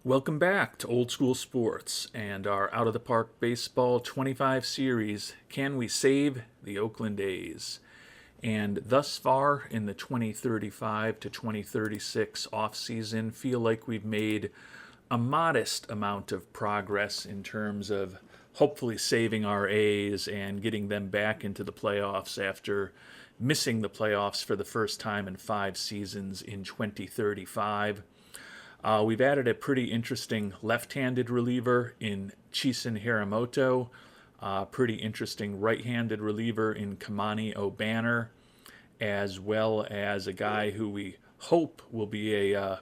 Welcome back to Old School Sports and our Out of the Park Baseball 25 series, Can We Save the Oakland A's? And thus far in the 2035 to 2036 offseason, feel like we've made a modest amount of progress in terms of hopefully saving our A's and getting them back into the playoffs after missing the playoffs for the first time in 5 seasons in 2035. We've added a pretty interesting left-handed reliever in Chisin Hiramoto, pretty interesting right-handed reliever in Kamani O'Banner, as well as a guy who we hope will be a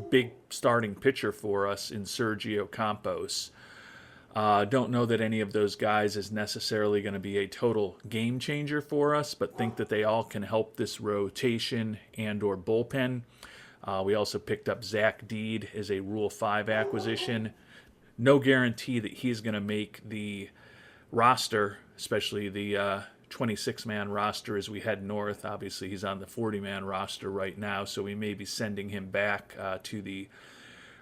big starting pitcher for us in Sergio Campos. Don't know that any of those guys is necessarily going to be a total game changer for us, but think that they all can help this rotation and or bullpen. We also picked up Zach Deed as a Rule 5 acquisition. No guarantee that he's going to make the roster, especially the 26-man roster as we head north. Obviously, he's on the 40-man roster right now, so we may be sending him back to the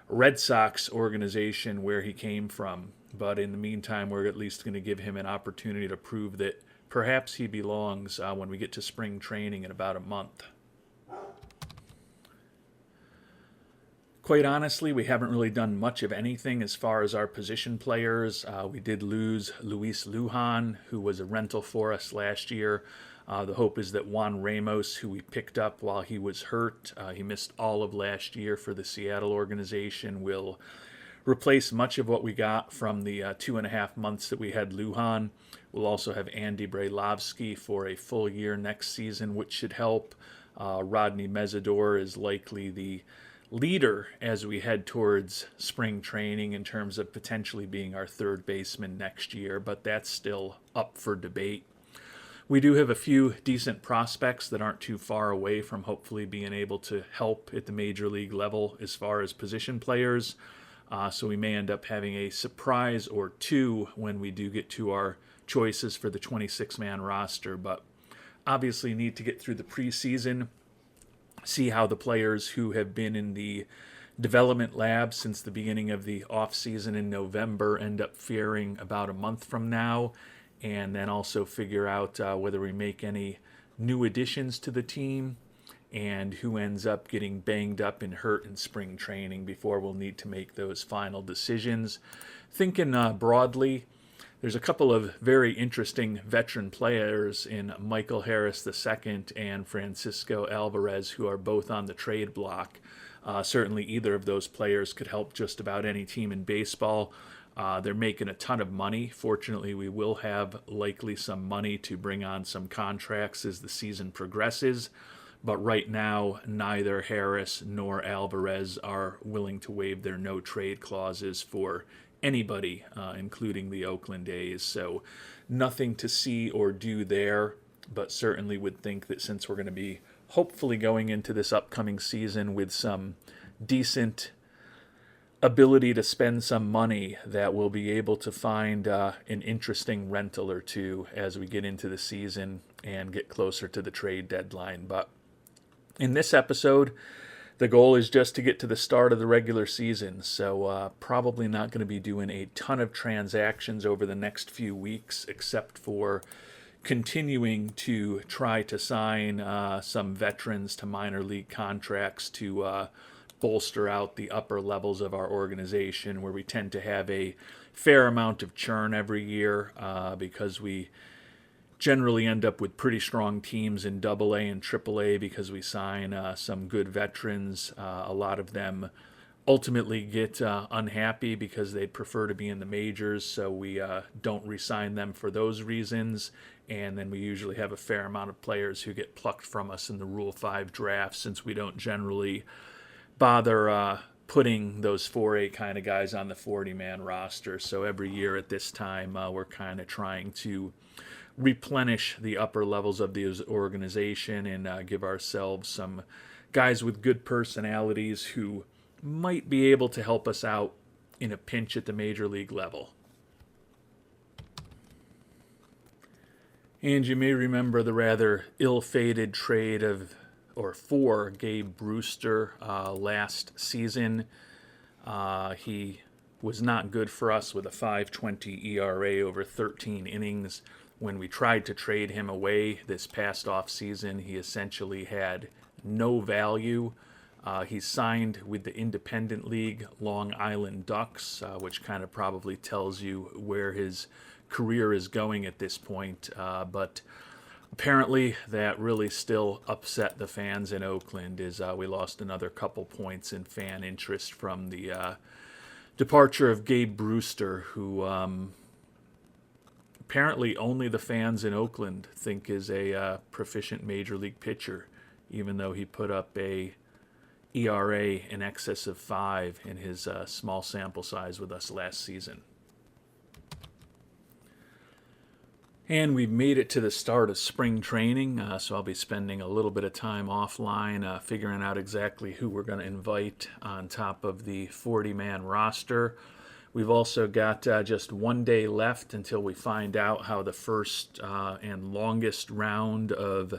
Red Sox organization where he came from. But in the meantime, we're at least going to give him an opportunity to prove that perhaps he belongs when we get to spring training in about a month. Quite honestly, we haven't really done much of anything as far as our position players. We did lose Luis Lujan, who was a rental for us last year. The hope is that Juan Ramos, who we picked up while he was hurt, he missed all of last year for the Seattle organization, will replace much of what we got from the 2.5 months that we had Lujan. We'll also have Andy Brailovsky for a full year next season, which should help. Rodney Mesidor is likely the leader as we head towards spring training in terms of potentially being our third baseman next year, but that's still up for debate. We do have a few decent prospects that aren't too far away from hopefully being able to help at the major league level as far as position players, so we may end up having a surprise or two when we do get to our choices for the 26-man roster, but obviously need to get through the preseason, see how the players who have been in the development lab since the beginning of the off-season in November end up faring about a month from now, and then also figure out whether we make any new additions to the team and who ends up getting banged up and hurt in spring training before we'll need to make those final decisions. Thinking broadly, there's a couple of very interesting veteran players in Michael Harris II and Francisco Alvarez who are both on the trade block. Certainly either of those players could help just about any team in baseball. They're making a ton of money. Fortunately, we will have likely some money to bring on some contracts as the season progresses. But right now, neither Harris nor Alvarez are willing to waive their no-trade clauses for anybody, including the Oakland A's. So nothing to see or do there, but certainly would think that since we're going to be hopefully going into this upcoming season with some decent ability to spend some money, that we'll be able to find an interesting rental or two as we get into the season and get closer to the trade deadline. But in this episode, the goal is just to get to the start of the regular season, so probably not going to be doing a ton of transactions over the next few weeks, except for continuing to try to sign some veterans to minor league contracts to bolster out the upper levels of our organization, where we tend to have a fair amount of churn every year because we generally end up with pretty strong teams in AA and AAA because we sign some good veterans. A lot of them ultimately get unhappy because they'd prefer to be in the majors, so we don't re-sign them for those reasons. And then we usually have a fair amount of players who get plucked from us in the Rule 5 draft, since we don't generally bother putting those 4A kind of guys on the 40-man roster. So every year at this time, we're kind of trying to replenish the upper levels of the organization and give ourselves some guys with good personalities who might be able to help us out in a pinch at the major league level. And you may remember the rather ill-fated trade for Gabe Brewster last season. He was not good for us with a 5.20 ERA over 13 innings. When we tried to trade him away this past offseason, he essentially had no value. He signed with the Independent League Long Island Ducks, which kind of probably tells you where his career is going at this point. But apparently that really still upset the fans in Oakland as we lost another couple points in fan interest from the departure of Gabe Brewster, who apparently only the fans in Oakland think is a proficient major league pitcher, even though he put up a ERA in excess of 5 in his small sample size with us last season. And we've made it to the start of spring training, so I'll be spending a little bit of time offline figuring out exactly who we're going to invite on top of the 40-man roster. We've also got just 1 day left until we find out how the first and longest round of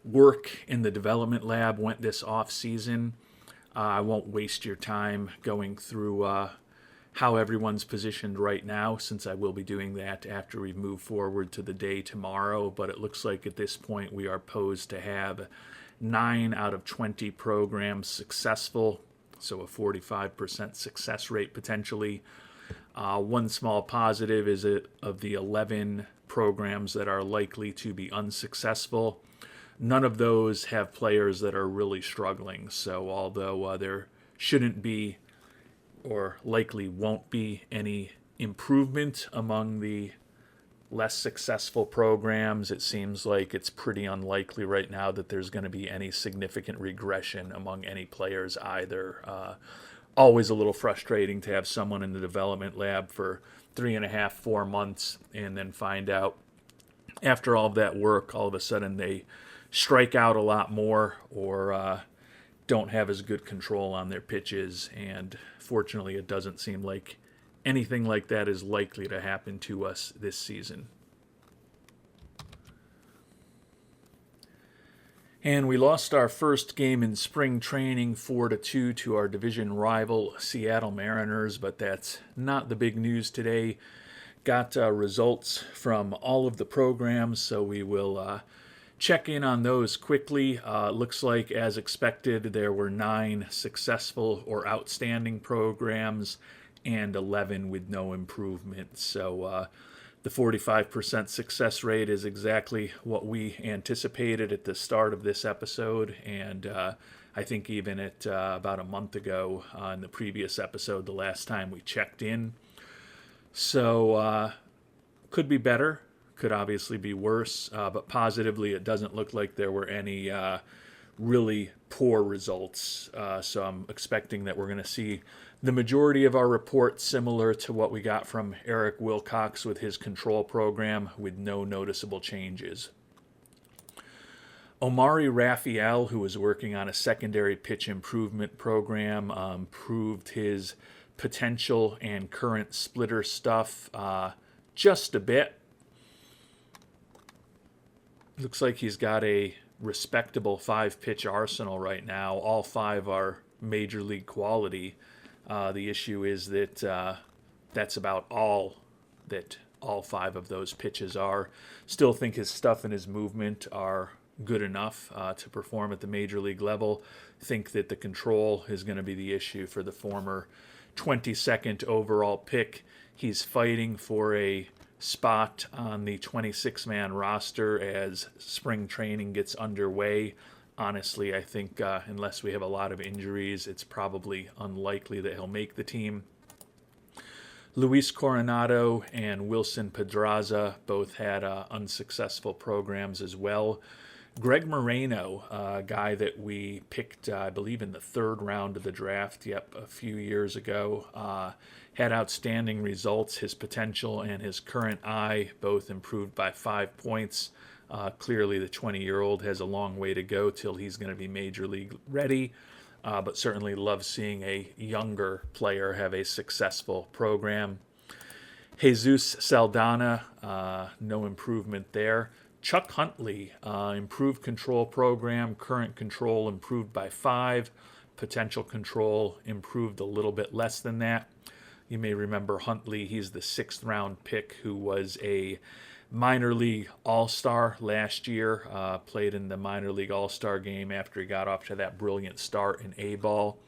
work in the development lab went this off-season. I won't waste your time going through how everyone's positioned right now, since I will be doing that after we move forward to the day tomorrow. But it looks like at this point we are posed to have 9 out of 20 programs successful, so a 45% success rate potentially. One small positive is that of the 11 programs that are likely to be unsuccessful, none of those have players that are really struggling. So although there shouldn't be or likely won't be any improvement among the less successful programs, it seems like it's pretty unlikely right now that there's going to be any significant regression among any players either. Always a little frustrating to have someone in the development lab for 3.5, 4 months and then find out after all of that work, all of a sudden they strike out a lot more or don't have as good control on their pitches. And fortunately, it doesn't seem like anything like that is likely to happen to us this season. And we lost our first game in spring training 4-2 to our division rival Seattle Mariners, but that's not the big news today. Got results from all of the programs, so we will check in on those quickly. Looks like, as expected, there were 9 successful or outstanding programs and 11 with no improvement. So the 45% success rate is exactly what we anticipated at the start of this episode, and I think even at about a month ago in the previous episode, the last time we checked in. So could be better, could obviously be worse, but positively it doesn't look like there were any really poor results. So I'm expecting that we're going to see the majority of our report similar to what we got from Eric Wilcox with his control program, with no noticeable changes. Omari Raphael, who was working on a secondary pitch improvement program, proved his potential and current splitter stuff just a bit. Looks like he's got a respectable 5-pitch arsenal right now. All 5 are major league quality. The issue is that that's about all that all 5 of those pitches are. Still think his stuff and his movement are good enough to perform at the major league level. Think that the control is going to be the issue for the former 22nd overall pick. He's fighting for a spot on the 26-man roster as spring training gets underway. Honestly, I think unless we have a lot of injuries, it's probably unlikely that he'll make the team. Luis Coronado and Wilson Pedraza both had unsuccessful programs as well. Greg Moreno, a guy that we picked, I believe, in the 3rd round of the draft, a few years ago, had outstanding results. His potential and his current eye both improved by 5 points. Clearly, the 20-year-old has a long way to go till he's going to be major league ready, but certainly love seeing a younger player have a successful program. Jesus Saldana, no improvement there. Chuck Huntley, improved control program, current control improved by 5. potential control improved a little bit less than that. You may remember Huntley. He's the 6th round pick who was a minor league all-star last year, played in the minor league all-star game after he got off to that brilliant start in A-ball.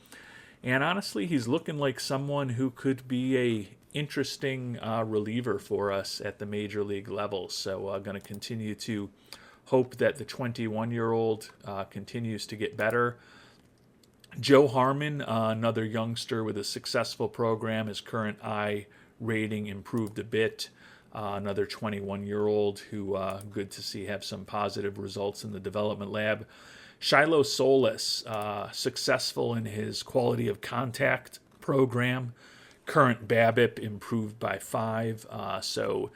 And honestly, he's looking like someone who could be a interesting reliever for us at the major league level. So I'm going to continue to hope that the 21-year-old continues to get better. Joe Harmon, another youngster with a successful program, his current I rating improved a bit. Another 21-year-old who good to see have some positive results in the development lab. Shiloh Solis, successful in his quality of contact program. Current BABIP improved by 5. So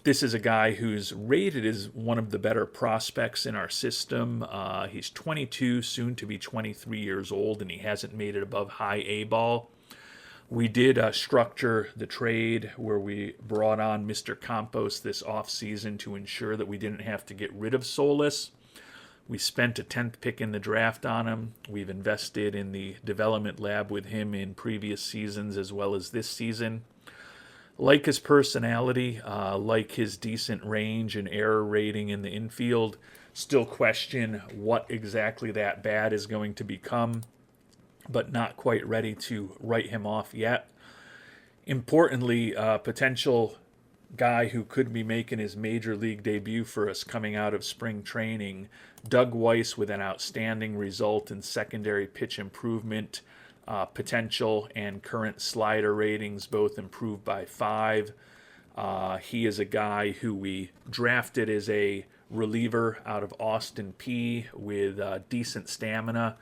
this is a guy who's rated as one of the better prospects in our system. He's 22, soon to be 23 years old, and he hasn't made it above high A ball. We did structure the trade where we brought on Mr. Campos this offseason to ensure that we didn't have to get rid of Solis. We spent a 10th pick in the draft on him. We've invested in the development lab with him in previous seasons as well as this season. Like his personality, like his decent range and error rating in the infield, still question what exactly that bat is going to become, but not quite ready to write him off yet. Importantly, potential guy who could be making his major league debut for us coming out of spring training, Doug Weiss, with an outstanding result in secondary pitch improvement potential and current slider ratings both improved by 5. He is a guy who we drafted as a reliever out of Austin P with decent stamina.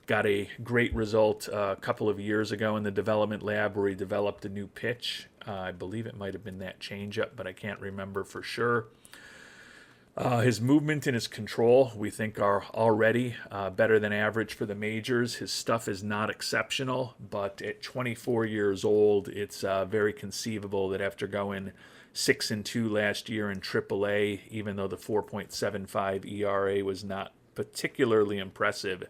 Got a great result a couple of years ago in the development lab where he developed a new pitch. I believe it might have been that changeup, but I can't remember for sure. His movement and his control, we think, are already better than average for the majors. His stuff is not exceptional, but at 24 years old, it's very conceivable that after going 6-2 last year in AAA, even though the 4.75 ERA was not particularly impressive,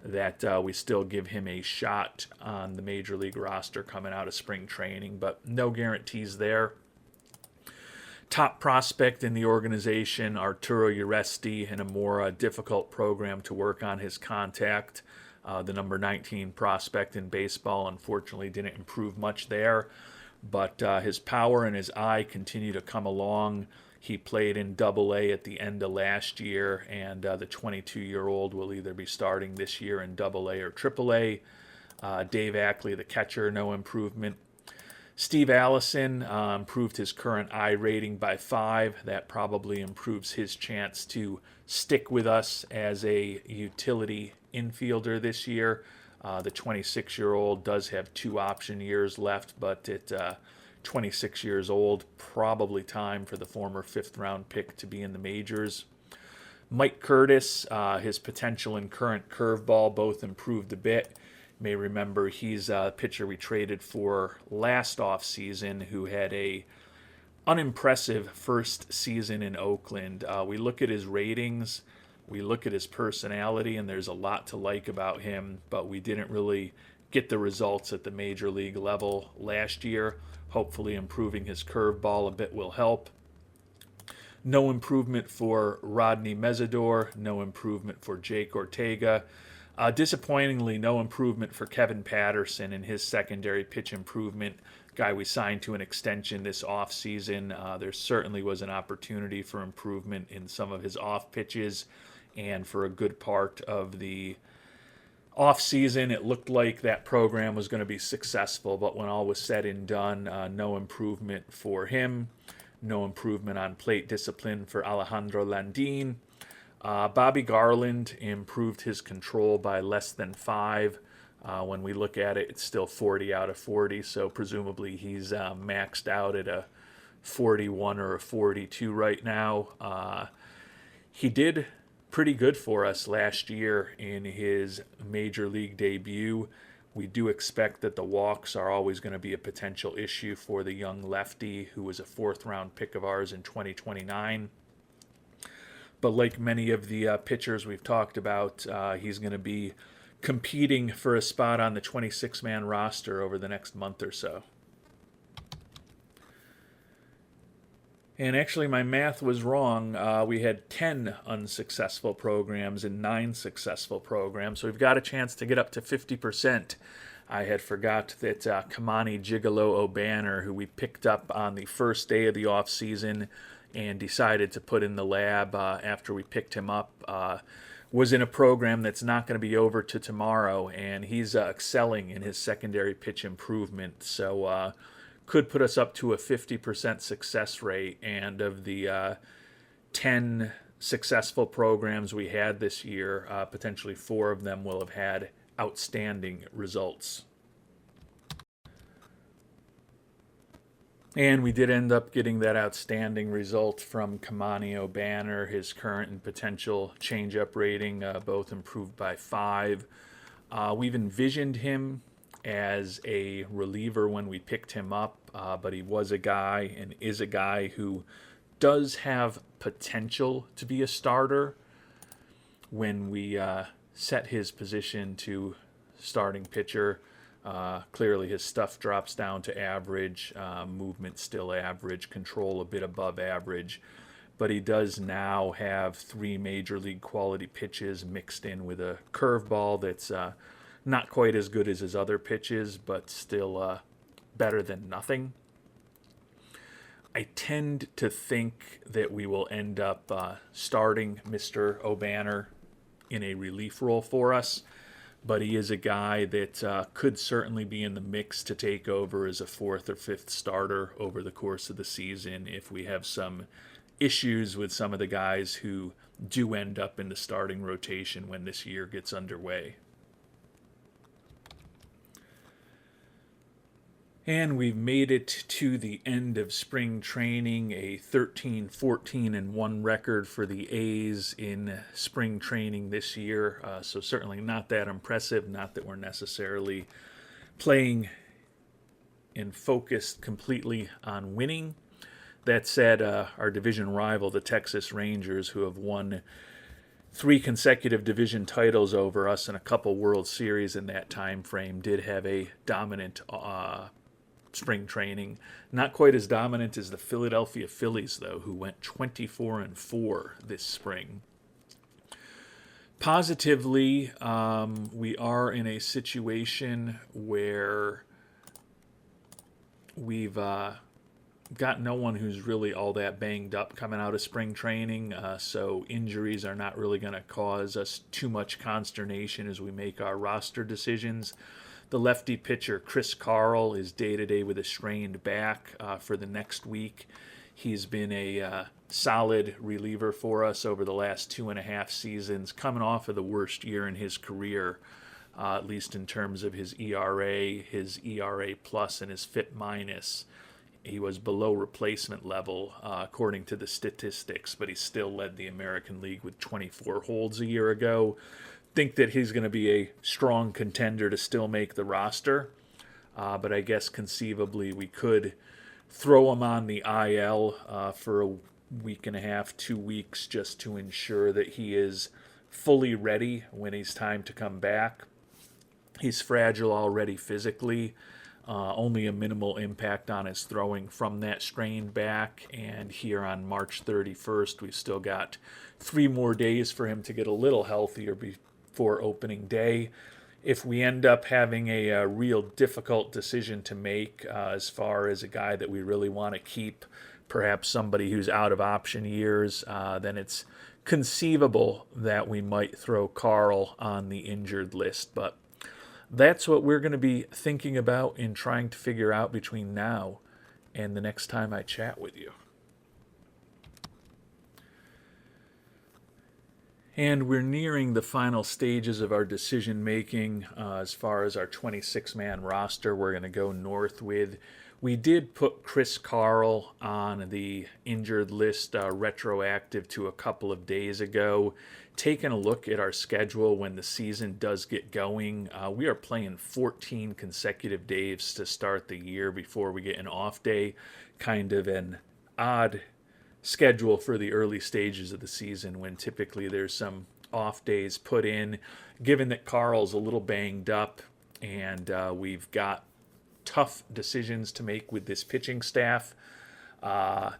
that we still give him a shot on the major league roster coming out of spring training, but no guarantees there. Top prospect in the organization, Arturo Uresti, in a more difficult program to work on his contact. The number 19 prospect in baseball, unfortunately, didn't improve much there, but his power and his eye continue to come along. He played in Double-A at the end of last year, and the 22-year-old will either be starting this year in Double-A or Triple-A. Dave Ackley, the catcher, no improvement. Steve Allison improved his current I rating by 5. That probably improves his chance to stick with us as a utility infielder this year. The 26-year-old does have 2 option years left, but at 26 years old, probably time for the former 5th-round pick to be in the majors. Mike Curtis, his potential and current curveball both improved a bit. You may remember he's a pitcher we traded for last offseason who had a unimpressive first season in Oakland. We look at his ratings, we look at his personality, and there's a lot to like about him, but we didn't really get the results at the major league level last year. Hopefully improving his curveball a bit will help. No improvement for Rodney Mesidor. No improvement for Jake Ortega. Disappointingly, no improvement for Kevin Patterson in his secondary pitch improvement. Guy we signed to an extension this offseason. There certainly was an opportunity for improvement in some of his off pitches, and for a good part of the offseason, it looked like that program was going to be successful, but when all was said and done, no improvement for him. No improvement on plate discipline for Alejandro Landin. Bobby Garland improved his control by less than 5. When we look at it, it's still 40 out of 40, so presumably he's maxed out at a 41 or a 42 right now. He did pretty good for us last year in his major league debut. We do expect that the walks are always going to be a potential issue for the young lefty who was a 4th-round pick of ours in 2029. But like many of the pitchers we've talked about, he's going to be competing for a spot on the 26-man roster over the next month or so. And actually, my math was wrong. We had 10 unsuccessful programs and 9 successful programs, so we've got a chance to get up to 50%. I had forgot that Kamani Gigolo O'Banner, who we picked up on the first day of the offseason and decided to put in the lab after we picked him up, was in a program that's not going to be over to tomorrow, and he's excelling in his secondary pitch improvement. So could put us up to a 50% success rate. And of the 10 successful programs we had this year, potentially 4 of them will have had outstanding results. And we did end up getting that outstanding result from Kamani O'Banner. His current and potential changeup rating both improved by 5. We've envisioned him as a reliever when we picked him up, but he was a guy and is a guy who does have potential to be a starter when we set his position to starting pitcher. Clearly his stuff drops down to average, movement still average, control a bit above average, but he does now have 3 major league quality pitches mixed in with a curveball that's not quite as good as his other pitches, but still better than nothing. I tend to think that we will end up starting Mr. O'Banner in a relief role for us, but he is a guy that could certainly be in the mix to take over as a 4th or 5th starter over the course of the season if we have some issues with some of the guys who do end up in the starting rotation when this year gets underway. And we've made it to the end of spring training, a 13-14-1 record for the A's in spring training this year. So certainly not that impressive, not that we're necessarily playing and focused completely on winning. That said, our division rival, the Texas Rangers, who have won 3 consecutive division titles over us and a couple World Series in that time frame, did have a dominant spring training. Not quite as dominant as the Philadelphia Phillies, though, who went 24-4 this spring. Positively, we are in a situation where we've got no one who's really all that banged up coming out of spring training, so injuries are not really going to cause us too much consternation as we make our roster decisions. The lefty pitcher, Chris Carl, is day-to-day with a strained back for the next week. He's been a solid reliever for us over the last 2.5 seasons, coming off of the worst year in his career, at least in terms of his ERA plus, and his FIP minus. He was below replacement level, according to the statistics, but he still led the American League with 24 holds a year ago. Think that he's going to be a strong contender to still make the roster, but I guess conceivably we could throw him on the IL for a week and a half, 2 weeks, just to ensure that he is fully ready when it's time to come back. He's fragile already physically, only a minimal impact on his throwing from that strained back, and here on March 31st, we've still got 3 more days for him to get a little healthier before opening day. If we end up having a real difficult decision to make as far as a guy that we really want to keep, perhaps somebody who's out of option years, then it's conceivable that we might throw Carl on the injured list. But that's what we're going to be thinking about and trying to figure out between now and the next time I chat with you. And we're nearing the final stages of our decision-making as far as our 26-man roster we're going to go north with. We did put Chris Carl on the injured list retroactive to a couple of days ago. Taking a look at our schedule when the season does get going, we are playing 14 consecutive days to start the year before we get an off day. Kind of an odd schedule for the early stages of the season when typically there's some off days put in. Given that Carl's a little banged up and we've got tough decisions to make with this pitching staff,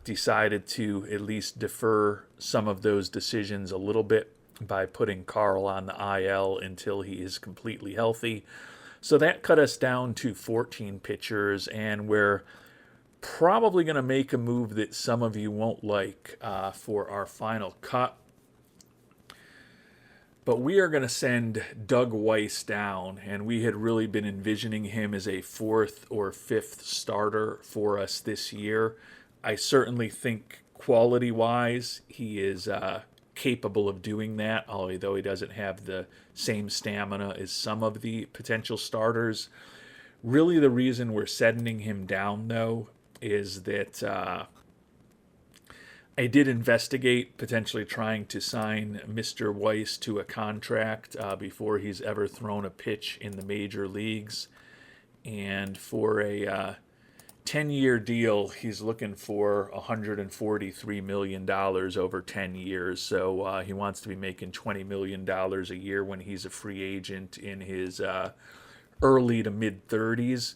decided to at least defer some of those decisions a little bit by putting Carl on the IL until he is completely healthy. So that cut us down to 14 pitchers, and we're probably going to make a move that some of you won't like for our final cut. But we are going to send Doug Weiss down, and we had really been envisioning him as a fourth or fifth starter for us this year. I certainly think quality-wise he is capable of doing that, although he doesn't have the same stamina as some of the potential starters. Really the reason we're sending him down, though, is that I did investigate potentially trying to sign Mr. Weiss to a contract before he's ever thrown a pitch in the major leagues. And for a 10-year deal, he's looking for $143 million over 10 years. So he wants to be making $20 million a year when he's a free agent in his early to mid-30s.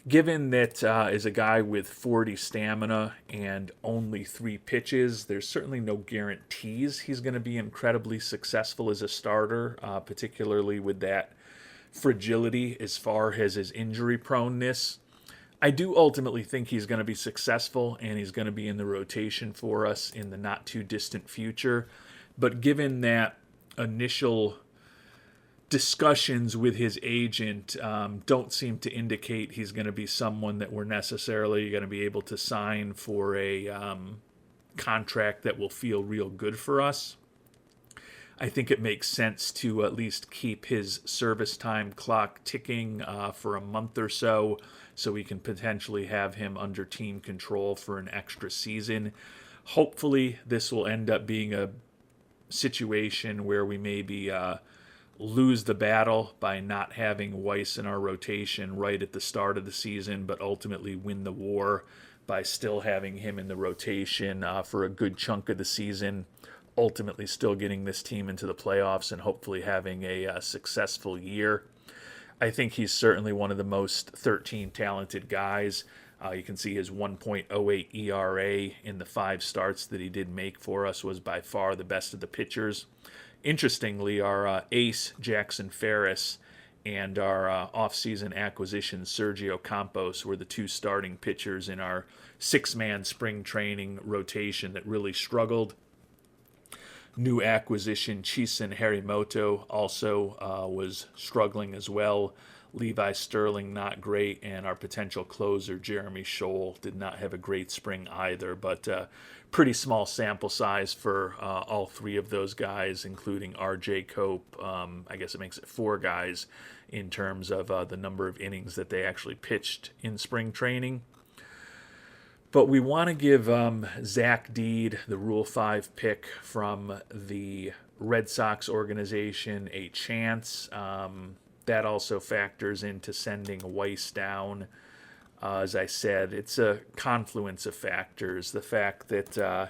Given that as a guy with 40 stamina and only 3 pitches, there's certainly no guarantees he's going to be incredibly successful as a starter, particularly with that fragility as far as his injury proneness. I do ultimately think he's going to be successful and he's going to be in the rotation for us in the not too distant future. But given that initial discussions with his agent don't seem to indicate he's going to be someone that we're necessarily going to be able to sign for a contract that will feel real good for us, I think it makes sense to at least keep his service time clock ticking for a month or so we can potentially have him under team control for an extra season. Hopefully this will end up being a situation where we maybe lose the battle by not having Weiss in our rotation right at the start of the season, but ultimately win the war by still having him in the rotation for a good chunk of the season, ultimately still getting this team into the playoffs and hopefully having a successful year. I think he's certainly one of the most 13 talented guys. You can see his 1.08 ERA in the 5 starts that he did make for us was by far the best of the pitchers. Interestingly, our ace, Jackson Ferris, and our offseason acquisition, Sergio Campos, were the 2 starting pitchers in our 6-man spring training rotation that really struggled. New acquisition, Chisen Harimoto, also was struggling as well. Levi Sterling, not great, and our potential closer, Jeremy Scholl, did not have a great spring either, but pretty small sample size for all 3 of those guys, including R.J. Cope. I guess it makes it 4 guys in terms of the number of innings that they actually pitched in spring training. But we want to give Zach Deed, the Rule 5 pick from the Red Sox organization, a chance. That also factors into sending Weiss down. As I said, it's a confluence of factors. The fact that it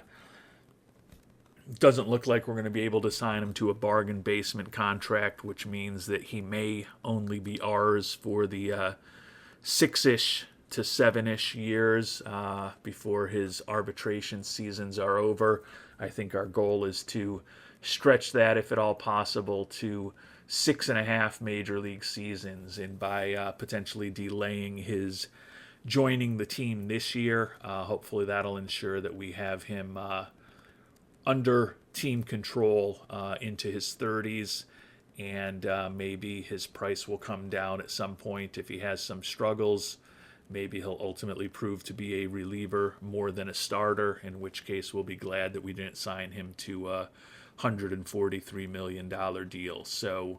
doesn't look like we're going to be able to sign him to a bargain basement contract, which means that he may only be ours for the 6-ish to 7-ish years before his arbitration seasons are over. I think our goal is to stretch that, if at all possible, to 6.5 major league seasons, and by potentially delaying his joining the team this year, hopefully that'll ensure that we have him under team control into his 30s, and maybe his price will come down at some point if he has some struggles. Maybe he'll ultimately prove to be a reliever more than a starter, in which case we'll be glad that we didn't sign him to a $143 million deal. So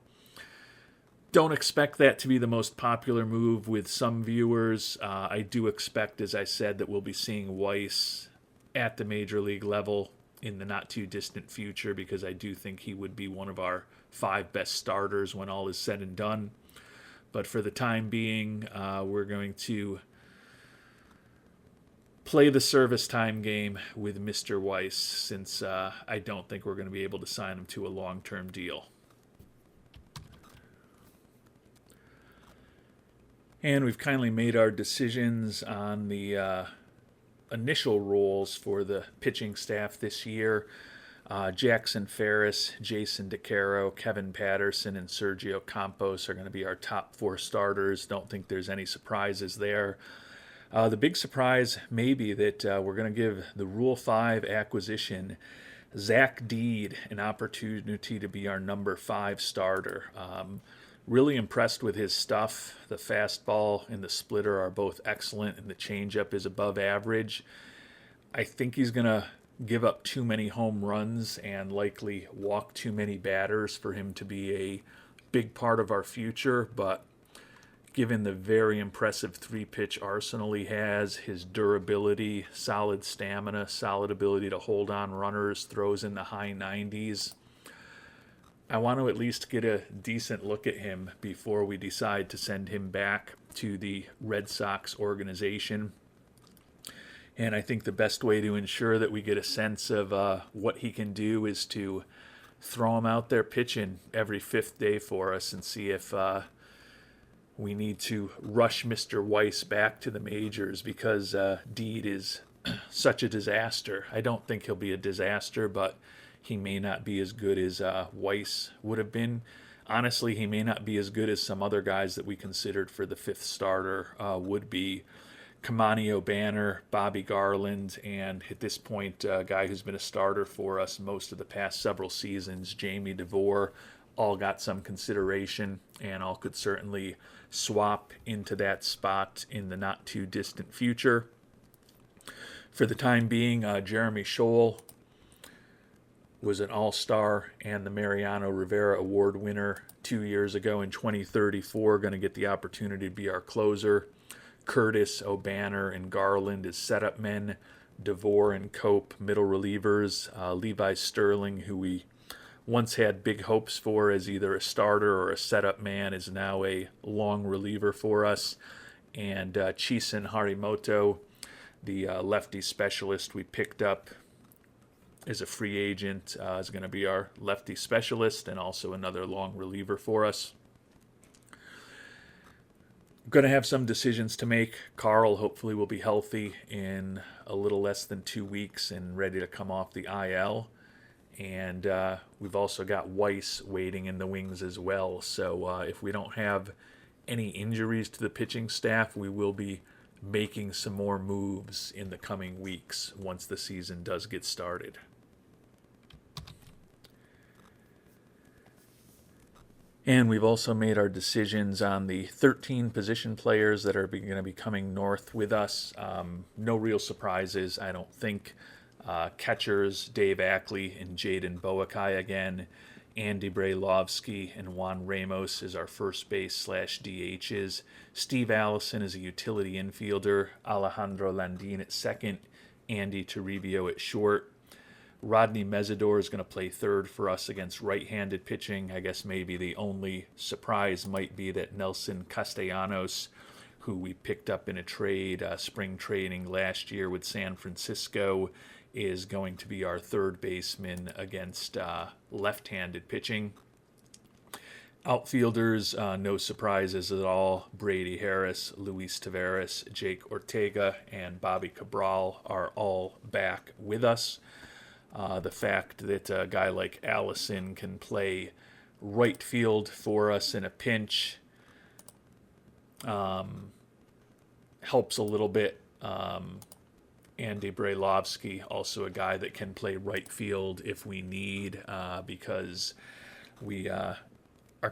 don't expect that to be the most popular move with some viewers. I do expect, as I said, that we'll be seeing Weiss at the major league level in the not too distant future, because I do think he would be one of our 5 best starters when all is said and done. But for the time being, we're going to play the service time game with Mr. Weiss, since I don't think we're going to be able to sign him to a long-term deal. And we've kindly made our decisions on the initial roles for the pitching staff this year. Jackson Ferris, Jason DeCaro, Kevin Patterson, and Sergio Campos are going to be our top 4 starters. Don't think there's any surprises there. The big surprise may be that we're going to give the Rule 5 acquisition Zach Deed an opportunity to be our number 5 starter. Really impressed with his stuff. The fastball and the splitter are both excellent, and the changeup is above average. I think he's going to give up too many home runs and likely walk too many batters for him to be a big part of our future, but given the very impressive 3-pitch arsenal he has, his durability, solid stamina, solid ability to hold on runners, throws in the high 90s, I want to at least get a decent look at him before we decide to send him back to the Red Sox organization. And I think the best way to ensure that we get a sense of what he can do is to throw him out there pitching every 5th day for us and see if we need to rush Mr. Weiss back to the majors, because Deed is such a disaster. I don't think he'll be a disaster, but he may not be as good as Weiss would have been. Honestly, he may not be as good as some other guys that we considered for the 5th starter would be. Kamani O'Banner, Bobby Garland, and at this point, a guy who's been a starter for us most of the past several seasons, Jamie DeVore, all got some consideration, and all could certainly swap into that spot in the not-too-distant future. For the time being, Jeremy Scholl was an all-star and the Mariano Rivera Award winner 2 years ago in 2034, going to get the opportunity to be our closer. Curtis, O'Banner, and Garland as setup men. DeVore and Cope, middle relievers. Levi Sterling, who we once had big hopes for as either a starter or a setup man, is now a long reliever for us. And Chisen Harimoto, the lefty specialist we picked up as a free agent, is going to be our lefty specialist and also another long reliever for us. Going to have some decisions to make. Carl hopefully will be healthy in a little less than 2 weeks and ready to come off the IL. And we've also got Weiss waiting in the wings as well. So if we don't have any injuries to the pitching staff, we will be making some more moves in the coming weeks once the season does get started. And we've also made our decisions on the 13 position players that are going to be coming north with us. No real surprises, I don't think. Catchers, Dave Ackley and Jaden Boakai again. Andy Brailovsky and Juan Ramos is our first base / DHs. Steve Allison is a utility infielder. Alejandro Landin at second. Andy Toribio at short. Rodney Mesidor is going to play third for us against right-handed pitching. I guess maybe the only surprise might be that Nelson Castellanos, who we picked up in a trade, spring training last year with San Francisco, is going to be our third baseman against left-handed pitching. Outfielders, no surprises at all. Brady Harris, Luis Taveras, Jake Ortega, and Bobby Cabral are all back with us. The fact that a guy like Allison can play right field for us in a pinch helps a little bit. Andy Brailovsky, also a guy that can play right field if we need, because we are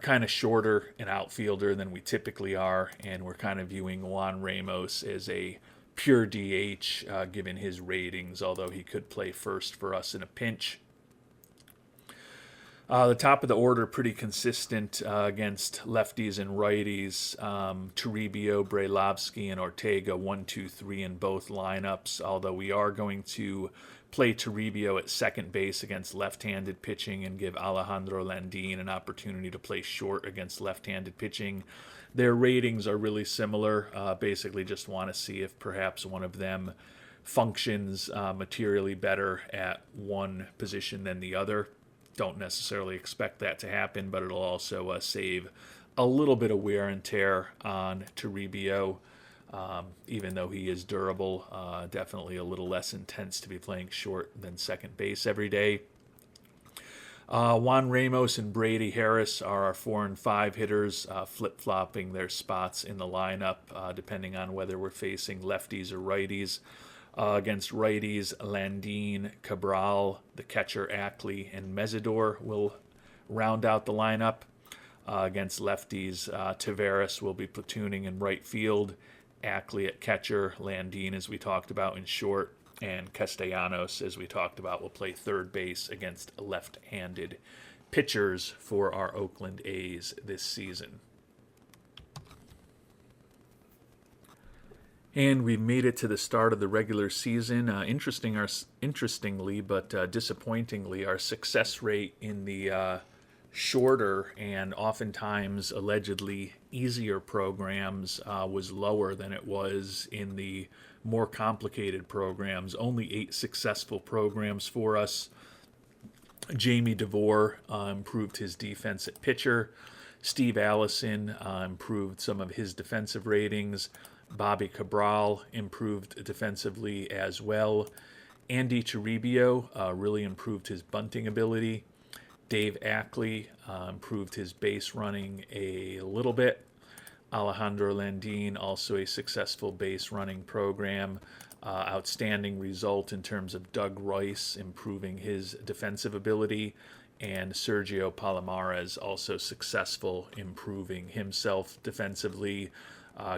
kind of shorter an outfielder than we typically are, and we're kind of viewing Juan Ramos as a pure DH given his ratings, although he could play first for us in a pinch. The top of the order pretty consistent against lefties and righties. Toribio, Brailovsky, and Ortega 1, 2, 3 in both lineups, although we are going to play Toribio at second base against left-handed pitching and give Alejandro Landin an opportunity to play short against left-handed pitching. Their ratings are really similar. Basically just want to see if perhaps one of them functions materially better at one position than the other. Don't necessarily expect that to happen, but it'll also save a little bit of wear and tear on Toribio. Even though he is durable, definitely a little less intense to be playing short than second base every day. Juan Ramos and Brady Harris are our 4 and 5 hitters, flip-flopping their spots in the lineup depending on whether we're facing lefties or righties. Against righties, Landin, Cabral, the catcher Ackley, and Mesidor will round out the lineup. Against lefties, Taveras will be platooning in right field, Ackley at catcher, Landin, as we talked about, in short, and Castellanos, as we talked about, will play third base against left-handed pitchers for our Oakland A's this season. And we've made it to the start of the regular season. Interestingly, but disappointingly, our success rate in the shorter and oftentimes allegedly easier programs was lower than it was in the more complicated programs. Only 8 successful programs for us. Jamie DeVore improved his defense at pitcher. Steve Allison improved some of his defensive ratings. Bobby Cabral improved defensively as well. Andy Toribio really improved his bunting ability. Dave Ackley improved his base running a little bit. Alejandro Landin, also a successful base running program. Outstanding result in terms of Doug Rice improving his defensive ability. And Sergio Palomares, also successful, improving himself defensively.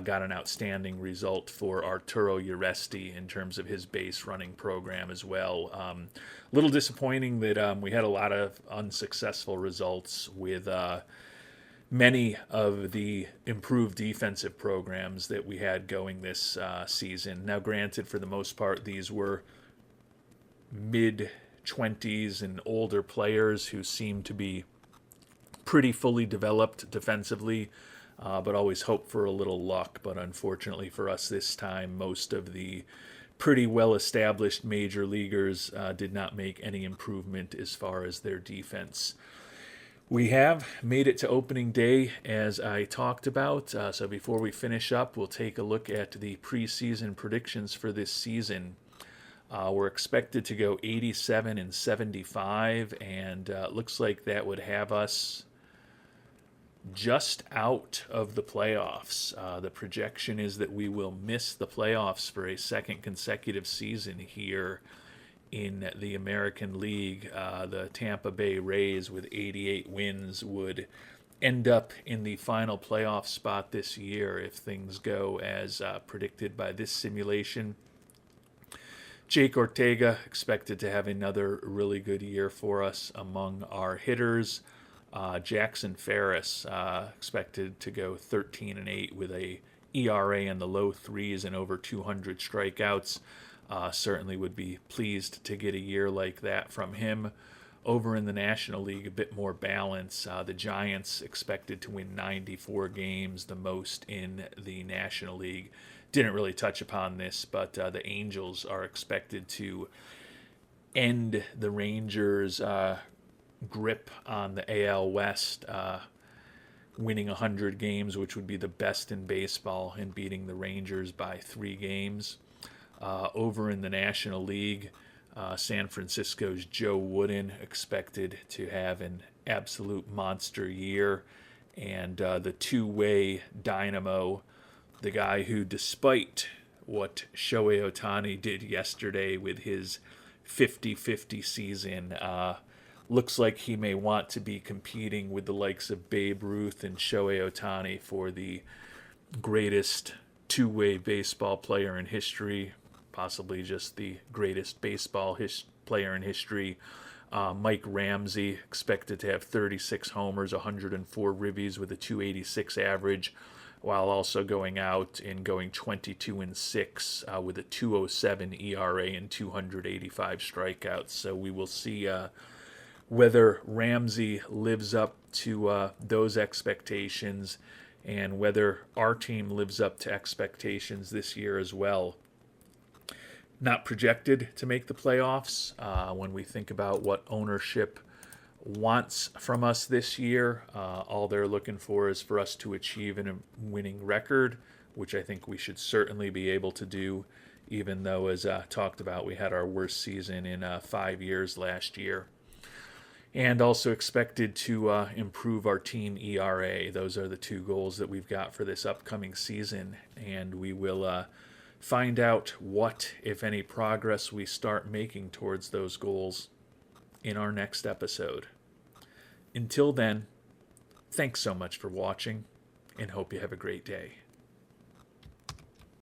Got an outstanding result for Arturo Uresti in terms of his base running program as well. A little disappointing that we had a lot of unsuccessful results with many of the improved defensive programs that we had going this season. Now, granted, for the most part, these were mid-20s and older players who seemed to be pretty fully developed defensively, but always hope for a little luck. But unfortunately for us this time, most of the pretty well-established major leaguers did not make any improvement as far as their defense. We have made it to opening day, as I talked about. So before we finish up, we'll take a look at the preseason predictions for this season. We're expected to go 87 and 75, and looks like that would have us just out of the playoffs. The projection is that we will miss the playoffs for a second consecutive season here in the American League. The Tampa Bay Rays with 88 wins would end up in the final playoff spot this year if things go as predicted by this simulation. Jake Ortega expected to have another really good year for us among our hitters. Jackson Ferris expected to go 13-8 with a ERA in the low threes and over 200 strikeouts. Certainly would be pleased to get a year like that from him. Over in the National League, a bit more balance. The Giants expected to win 94 games, the most in the National League. Didn't really touch upon this, but the Angels are expected to end the Rangers' grip on the AL West, winning 100 games, which would be the best in baseball, and beating the Rangers by 3 games. Over in the National League, San Francisco's Joe Wooden expected to have an absolute monster year, and the two-way dynamo, the guy who, despite what Shohei Ohtani did yesterday with his 50-50 season, looks like he may want to be competing with the likes of Babe Ruth and Shohei Ohtani for the greatest two-way baseball player in history, possibly just the greatest baseball player in history. Mike Ramsey expected to have 36 homers, 104 ribbies with a 286 average, while also going out and going 22-6 with a 207 ERA and 285 strikeouts. So we will see whether Ramsey lives up to those expectations and whether our team lives up to expectations this year as well. not projected to make the playoffs. When we think about what ownership wants from us this year, all they're looking for is for us to achieve a winning record, which I think we should certainly be able to do, even though, as talked about, we had our worst season in 5 years last year. And also expected to improve our team ERA. Those are the two goals that we've got for this upcoming season, and we will find out what, if any, progress we start making towards those goals in our next episode. Until then, thanks so much for watching, and hope you have a great day.